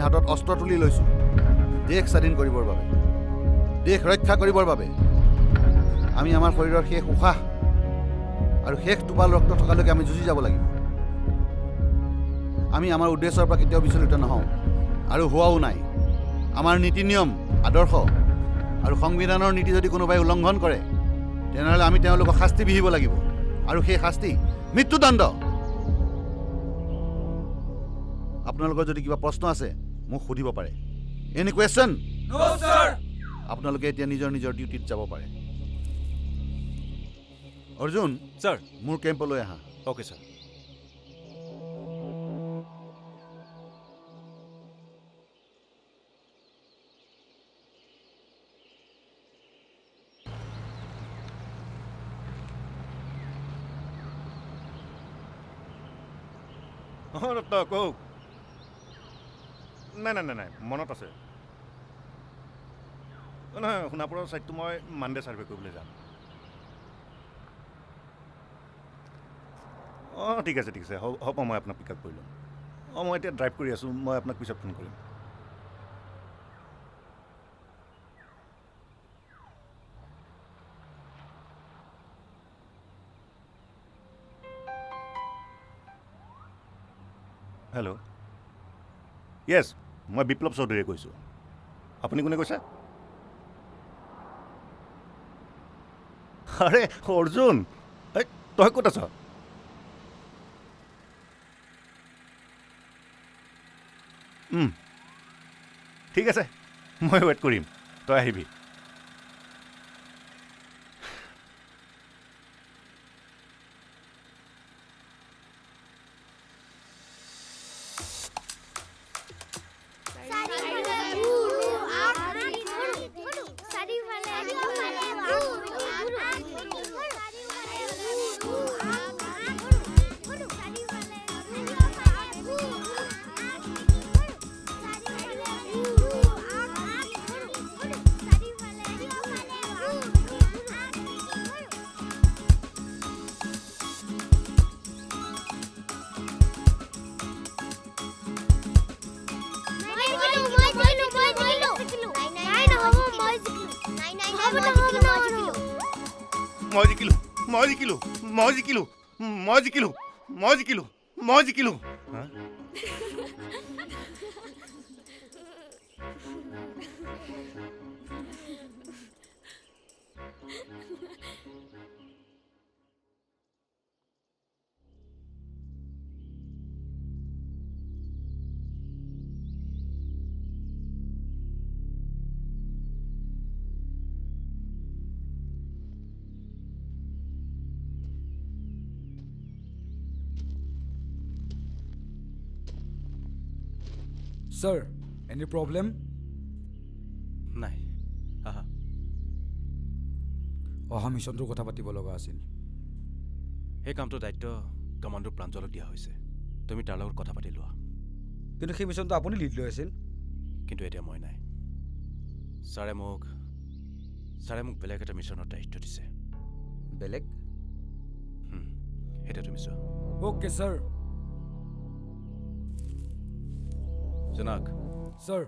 হাতত অস্ত্ৰ তুলি লৈছোঁ দেশ স্বাধীন কৰিবৰ বাবে, দেশ ৰক্ষা কৰিবৰ বাবে। আমি আমাৰ শৰীৰৰ শেষ উশাহ আৰু শেষ টোপাল ৰক্ত থকালৈকে আমি যুঁজি যাব লাগিব। আমি আমাৰ উদ্দেশ্যৰ পৰা কেতিয়াও বিচলিত নহওঁ আৰু হোৱাও নাই। আমাৰ নীতি নিয়ম, আদৰ্শ আৰু সংবিধানৰ নীতি যদি কোনোবাই উলংঘন কৰে তেনেহ'লে আমি তেওঁলোকক শাস্তি বিহিব লাগিব, আৰু সেই শাস্তি মৃত্যুদণ্ড। আপোনালোকৰ যদি কিবা প্ৰশ্ন আছে মোক সুধিব পাৰে। Any question? No sir. আপোনালোকে এতিয়া নিজৰ নিজৰ ডিউটিত যাব পাৰে। অৰ্জুন ছাৰ, মোৰ কেম্পলৈ আহা। Okay sir. তই কওক। নাই নাই নাই নাই মনত আছে। নহয়, সোণাপুৰৰ ছাইডটো মই মানডে ছাৰ্ভে কৰিবলৈ যাম। অঁ ঠিক আছে ঠিক আছে, হ'ব মই আপোনাক পিক আপ কৰি ল'ম। অঁ মই এতিয়া ড্ৰাইভ কৰি আছোঁ, মই আপোনাক পিছত ফোন কৰিম। হেল্ল', য়েছ, মই বিপ্লৱ চৌধুৰীয়ে কৈছোঁ। আপুনি কোনে কৈছে? আৰে অৰ্জুন, এই তই ক'ত আছ? ঠিক আছে, মই ৱেইট কৰিম, তই আহিবি। মই জিকিলো। Sir, any problem? নাই। অহা মিছনটোৰ কথা পাতিব লগা আছিল। সেই কামটোৰ দায়িত্ব কমাণ্ডাৰ প্ৰাঞ্জলক দিয়া হৈছে। তুমি তাৰ লগত কথা পাতি লোৱা। কিন্তু সেই মিছনটো আপুনি লিড লৈ আছিল। কিন্তু এতিয়া মই নাই। ছাৰে মোক বেলেগ এটা মিছনৰ দায়িত্ব দিছে। বেলেগ? এতিয়া তুমি চোৱা। Okay sir. জনাক। Sir.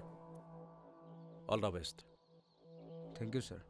All the best. Thank you sir.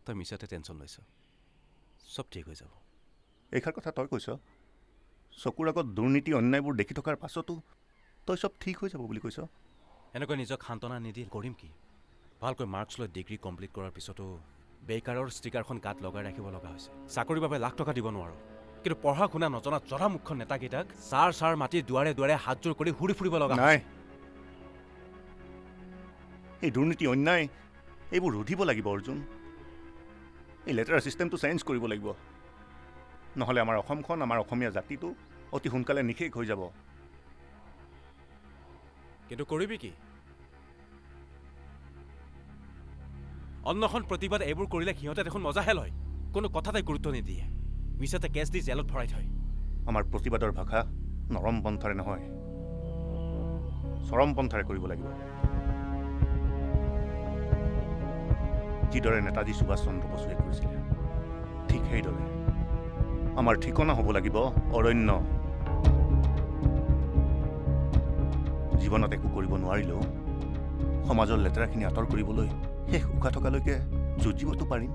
তই মিছাতে টেনশ্যন লৈছ চব ঠিক হৈ যাব এইষাৰ কথা তই কৈছ চকুৰ আগত দুৰ্নীতি অন্যায়বোৰ দেখি থকাৰ পাছতো তই চব ঠিক হৈ যাব বুলি কৈছ এনেকৈ নিজক সান্তনা নিদি কৰিম কি ভালকৈ মাৰ্কছ লৈ ডিগ্ৰী কমপ্লিট কৰাৰ পিছতো বেকাৰৰ ষ্টিকাৰখন গাত লগাই ৰাখিব লগা হৈছে চাকৰিৰ বাবে লাখ টকা দিব নোৱাৰোঁ কিন্তু পঢ়া শুনা নজনা জধামুখ্য নেতাকেইটাক ছাৰ মাতি দুৱাৰে দুৱাৰে হাতযোৰ কৰি ঘূৰি ফুৰিব লগা নাই এই দুৰ্নীতি অন্যায় এইবোৰ ৰুধিব লাগিব অৰ্জুন এই লেটাৰ চিষ্টেমটো চেঞ্জ কৰিব লাগিব নহ'লে আমাৰ অসমখন আমাৰ অসমীয়া জাতিটো অতি সোনকালে নিশেষ হৈ যাব কিন্তু কৰিবি কি অন্নখন প্ৰতিবাদ এইবোৰ কৰিলে সিহঁতে দেখোন মজাহে লয় কোনো কথাতে গুৰুত্ব নিদিয়ে মিছাতে কেছ দি জেলত ভৰাই থয় আমাৰ প্ৰতিবাদৰ ভাষা নৰম পন্থাৰে নহয় চৰম পন্থাৰে কৰিব লাগিব যিদৰে নেতাজী সুভাষ চন্দ্ৰ বসুৱে কৰিছিলে ঠিক সেইদৰে আমাৰ ঠিকনা হ'ব লাগিব অৰণ্য জীৱনত একো কৰিব নোৱাৰিলেও সমাজৰ লেতেৰাখিনি আঁতৰ কৰিবলৈ শেষ উশাহ থকালৈকে যুঁজিবতো পাৰিম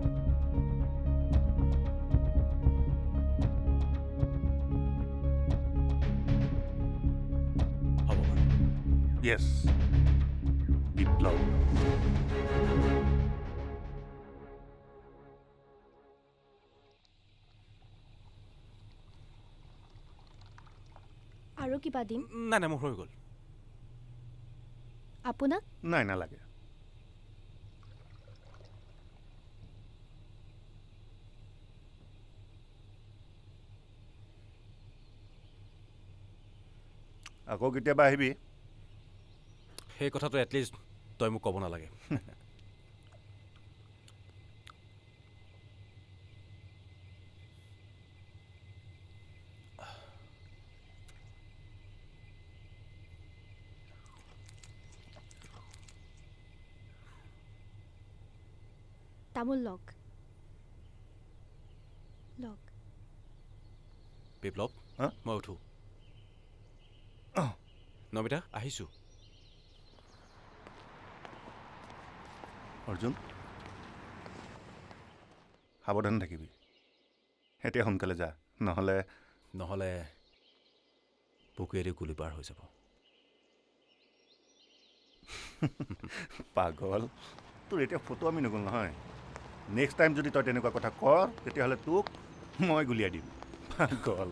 হ'ব বাৰু য়েছ বিপ্লৱ আৰু কিবা দিম নাই মোৰ হৈ গ'ল আপোনাক নাই নালাগে আকৌ কেতিয়াবা আহিবি সেই কথাটো এটলিষ্ট তই মোক ক'ব নালাগে তামোল লগ লগ বিপ্লৱ হা? মই উঠো নমিতা আহিছোঁ অৰ্জুন সাৱধান থাকিবি এতিয়া সোনকালে যা নহ'লে বুকুৱেদি গুলীবাৰ হৈ যাব পাগল তোৰ এতিয়া ফটো আমি নগ'ল নহয় নেক্সট টাইম যদি তই তেনেকুৱা কথা কৰ তেতিয়াহ'লে তোক মই গুলিয়াই দিম পাগল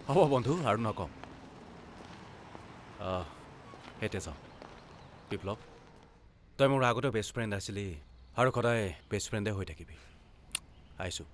হ'ব বন্ধু আৰু নকওঁ এতিয়া যাওঁ বিপ্লৱ তই মোৰ আগতে বেষ্ট ফ্ৰেণ্ড আছিলি আৰু সদায় বেষ্ট ফ্ৰেণ্ডে হৈ থাকিবি আহিছোঁ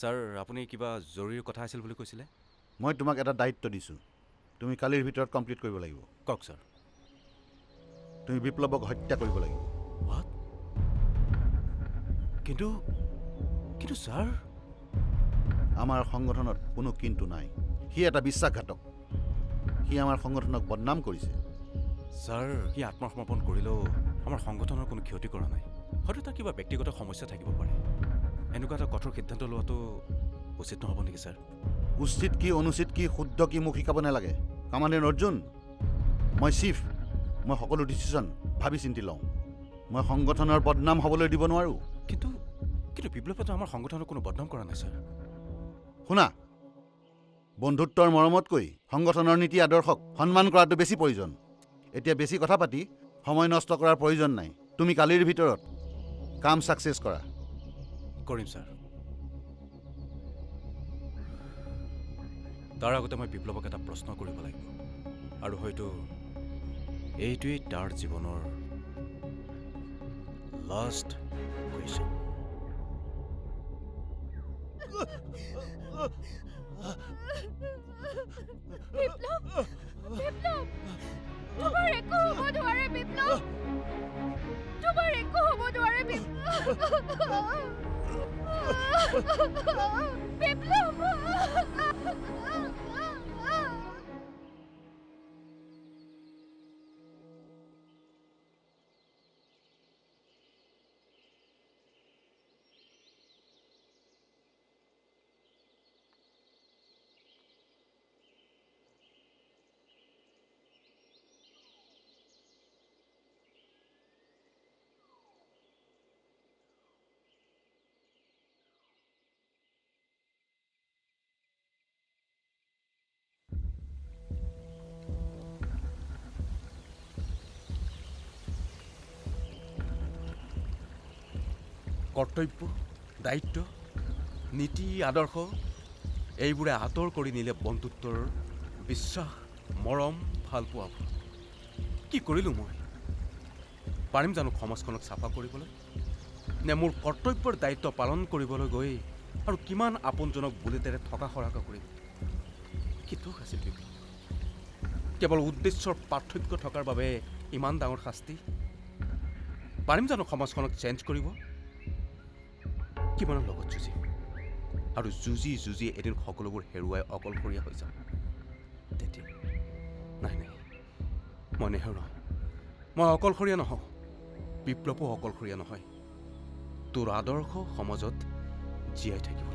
ছাৰ আপুনি কিবা জৰুৰী কথা আছিল বুলি কৈছিলে মই তোমাক এটা দায়িত্ব দিছোঁ তুমি কালিৰ ভিতৰত কমপ্লিট কৰিব লাগিব কওক ছাৰ তুমি বিপ্লৱক হত্যা কৰিব লাগিব হোৱাট কিন্তু ছাৰ আমাৰ সংগঠনত কোনো কিন্তু নাই সি এটা বিশ্বাসঘাতক সি আমাৰ সংগঠনক বদনাম কৰিছে ছাৰ সি আত্মসমৰ্পণ কৰিলেও আমাৰ সংগঠনৰ কোনো ক্ষতি কৰা নাই হয়তো তাৰ কিবা ব্যক্তিগত সমস্যা থাকিব পাৰে এনেকুৱা এটা কঠোৰ সিদ্ধান্ত লোৱাটো উচিত নহ'ব নেকি ছাৰ উচিত কি অনুচিত কি শুদ্ধ কি মোক শিকাব নালাগে কামাণ্ডেণ্ট অৰ্জুন মই চিফ মই সকলো ডিচিশ্যন ভাবি চিন্তি লওঁ মই সংগঠনৰ বদনাম হ'বলৈ দিব নোৱাৰোঁ কিন্তু বিপ্লৱটো আমাৰ সংগঠনৰ কোনো বদনাম কৰা নাই ছাৰ শুনা বন্ধুত্বৰ মৰমতকৈ সংগঠনৰ নীতি আদৰ্শক সন্মান কৰাটো বেছি প্ৰয়োজন এতিয়া বেছি কথা পাতি সময় নষ্ট কৰাৰ প্ৰয়োজন নাই তুমি কালিৰ ভিতৰত কাম ছাকচেছ কৰা কৰিম ছাৰ তাৰ আগতে মই বিপ্লৱক এটা প্ৰশ্ন কৰিব লাগিব আৰু হয়তো এইটোৱেই তাৰ জীৱনৰ লাষ্ট কুৱেশ্যন তোমাৰ একো হ'ব নোৱাৰে বিপ্লৱ তোমাৰ একো হ'ব নোৱাৰে বিপ্লৱ বিপ্লৱ কৰ্তব্য, দায়িত্ব, নীতি, আদৰ্শ এইবোৰে আঁতৰ কৰি নিলে বন্ধুত্বৰ বিশ্বাস, মৰম, ভালপোৱাবোৰ। কি কৰিলোঁ মই? পাৰিম জানো সমাজখনক চাফা কৰিবলৈ? নে মোৰ কৰ্তব্যৰ দায়িত্ব পালন কৰিবলৈ গৈ আৰু কিমান আপোনজনক বুলেটেৰে থকা সৰাকা কৰিম? কি দুখ আছিল বিপ্লৱ? কেৱল উদ্দেশ্যৰ পাৰ্থক্য থকাৰ বাবে ইমান ডাঙৰ শাস্তি? পাৰিম জানো সমাজখনক চেঞ্জ কৰিব? কিমানৰ লগত যুঁজিম আৰু যুঁজি যুঁজি এদিন সকলোবোৰ হেৰুৱাই অকলশৰীয়া হৈ যাম। তেতিয়া নাই নাই, মই নেহেৰুৱাওঁ। মই অকলশৰীয়া নহওঁ, বিপ্লৱো অকলশৰীয়া নহয়। তোৰ আদৰ্শ সমাজত জীয়াই থাকিব।